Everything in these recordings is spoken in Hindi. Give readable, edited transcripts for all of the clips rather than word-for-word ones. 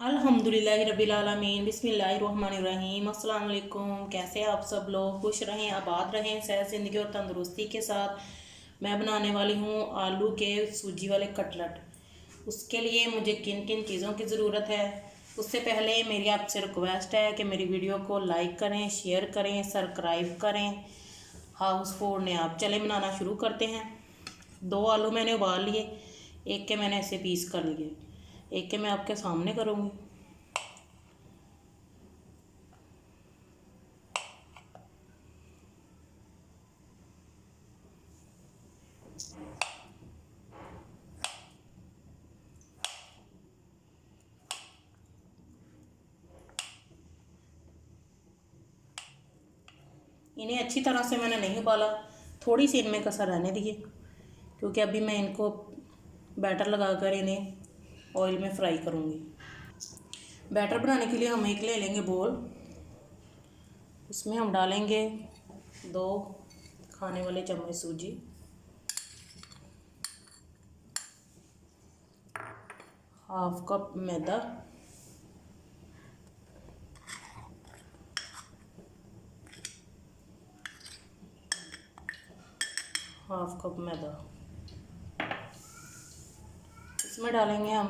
अल्हम्दुलिल्लाहि रब्बिल आलमीन बिस्मिल्लाहिर्रहमानिर्रहीम अस्सलाम वालेकुम। कैसे आप सब लोग? खुश रहें, आबाद रहें, सेहत ज़िंदगी और तंदुरुस्ती के साथ। मैं बनाने वाली हूँ आलू के सूजी वाले कटलेट। उसके लिए मुझे किन किन चीज़ों की ज़रूरत है, उससे पहले मेरी आपसे रिक्वेस्ट है कि मेरी वीडियो को लाइक करें, शेयर करें, सब्सक्राइब करें। हाउस फूड ने आप चले बनाना शुरू करते हैं। 2 आलू मैंने उबाल लिए, एक के मैंने ऐसे पीस कर लिए, एक के मैं आपके सामने करूँगी। इन्हें अच्छी तरह से मैंने नहीं उबाला, थोड़ी सी इनमें कसर रहने दिए, क्योंकि अभी मैं इनको बैटर लगाकर इन्हें ऑयल में फ्राई करूँगी। बैटर बनाने के लिए हम एक ले लेंगे बोल, उसमें हम डालेंगे 2 खाने वाले चम्मच सूजी, हाफ कप मैदा, हाफ कप मैदा। इसमें डालेंगे हम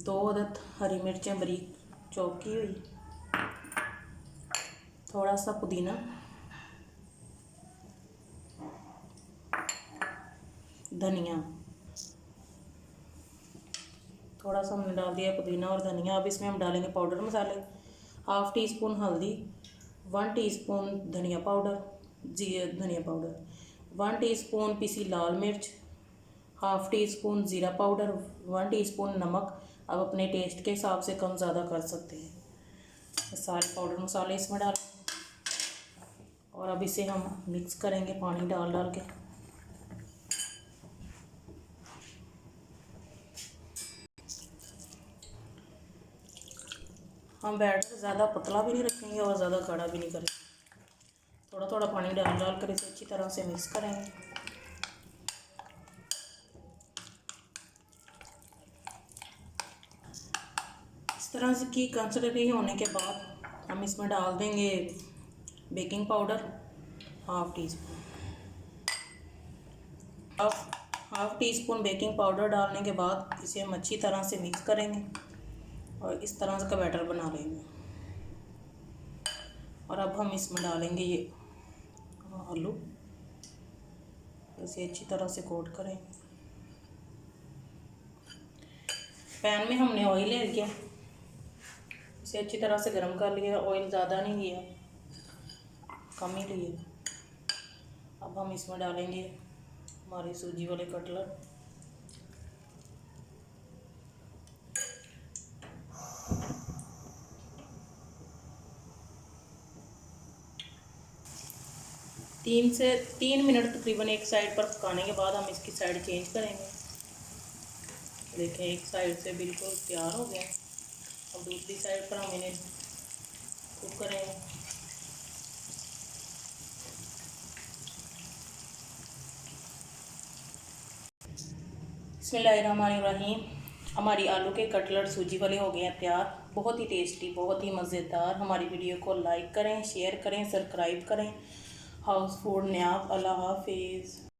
2 अदद हरी मिर्चें बारीक चॉप की हुई, थोड़ा सा पुदीना, धनिया, थोड़ा सा हमने डाल दिया पुदीना और धनिया। अब इसमें हम डालेंगे पाउडर मसाले, हाफ़ टी स्पून हल्दी, 1 टीस्पून धनिया पाउडर, धनिया पाउडर, 1 टीस्पून पिसी लाल मिर्च, हाफ़ टी स्पून ज़ीरा पाउडर, 1 टीस्पून नमक। अब अपने टेस्ट के हिसाब से कम ज़्यादा कर सकते हैं। सारे पाउडर मसाले इसमें डाल और अब इसे हम मिक्स करेंगे पानी डाल डाल के। हम बैटर ज़्यादा पतला भी नहीं रखेंगे और ज़्यादा गाढ़ा भी नहीं करेंगे, थोड़ा थोड़ा पानी डाल डाल कर इसे अच्छी तरह से मिक्स करेंगे। इस तरह से की कंसिस्टेंसी होने के बाद हम इसमें डाल देंगे baking powder, half tea spoon. Half tea spoon baking powder डालने के बाद इसे हम अच्छी तरह से मिक्स करेंगे और इस तरह से का बैटर बना लेंगे। और अब हम इसमें डालेंगे ये आलू, इसे अच्छी तरह से कोट करें। पैन में हमने ऑयल ले लिया, इसे अच्छी तरह से गर्म कर लिया, ऑयल ज़्यादा नहीं लिया, कम ही लिए। अब हम इसमें डालेंगे हमारे सूजी वाले कटलेट। तीन मिनट तकरीबन एक साइड पर पकाने के बाद हम इसकी साइड चेंज करेंगे। देखें, एक साइड से बिल्कुल तैयार हो गया। अब दूसरी साइड पर हम इन्हें कुक करेंगे। बिस्मिल्लाहिर्रहमानिर्रहीम। हमारी आलू के कटलेट सूजी वाले हो गए हैं तैयार। बहुत ही टेस्टी, बहुत ही मज़ेदार। हमारी वीडियो को लाइक करें, शेयर करें, सब्सक्राइब करें। हाउस फूड ने आप। अल्लाह हाफिज़।